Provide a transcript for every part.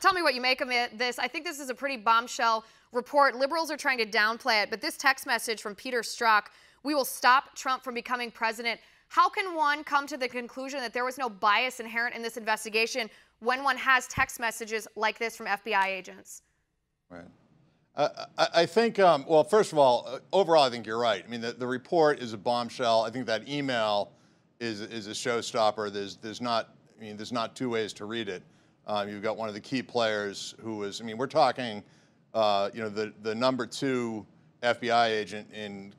Tell me what you make of this. I think this is a pretty bombshell report. Liberals are trying to downplay it, but this text message from Peter Strzok, "We will stop Trump from becoming president." How can one come to the conclusion that there was no bias inherent in this investigation when one has text messages like this from FBI agents? Right. I think, well, first of all, overall, I think you're right. I mean, the report is a bombshell. I think that email is a showstopper. There's not two ways to read it. You've got one of the key players who was, I mean, we're talking, the number 2 FBI agent in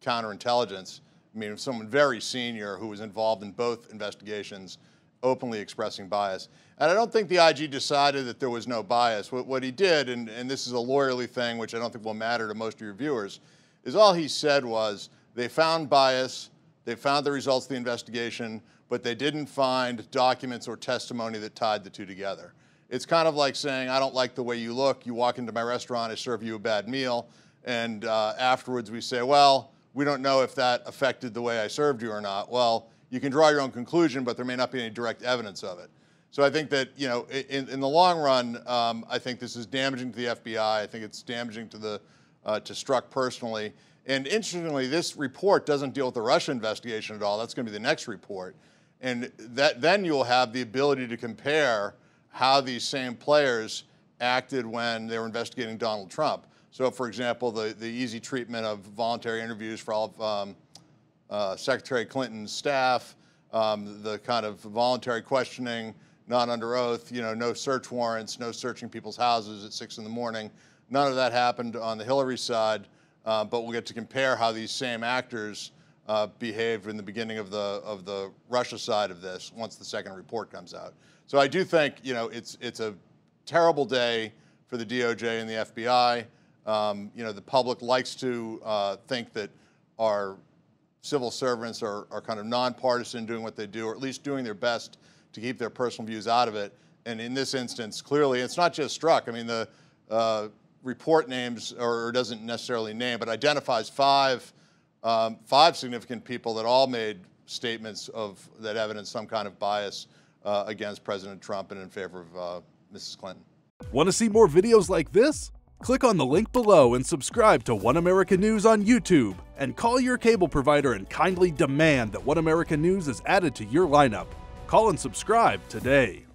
counterintelligence. I mean, someone very senior who was involved in both investigations, openly expressing bias. And I don't think the IG decided that there was no bias. What he did, and this is a lawyerly thing, which I don't think will matter to most of your viewers, is all he said was they found bias, they found the results of the investigation, but they didn't find documents or testimony that tied the two together. It's kind of like saying, I don't like the way you look, you walk into my restaurant, I serve you a bad meal, and afterwards we say, well, we don't know if that affected the way I served you or not. Well, you can draw your own conclusion, but there may not be any direct evidence of it. So I think that, in the long run, I think this is damaging to the FBI. I think it's damaging to Strzok personally. And interestingly, this report doesn't deal with the Russia investigation at all. That's going to be the next report. And then you'll have the ability to compare how these same players acted when they were investigating Donald Trump. So, for example, the easy treatment of voluntary interviews for all of Secretary Clinton's staff, the kind of voluntary questioning, not under oath, no search warrants, no searching people's houses at 6 in the morning. None of that happened on the Hillary side, but we'll get to compare how these same actors behaved in the beginning of the Russia side of this once the second report comes out. So I do think, it's a terrible day for the DOJ and the FBI. The public likes to think that our civil servants are kind of nonpartisan, doing what they do, or at least doing their best to keep their personal views out of it. And in this instance, clearly, it's not just Strzok. I mean, the report names, or doesn't necessarily name, but identifies five significant people that all made statements that evidence some kind of bias against President Trump and in favor of Mrs. Clinton. Want to see more videos like this? Click on the link below and subscribe to One America News on YouTube, and call your cable provider and kindly demand that One America News is added to your lineup. Call and subscribe today.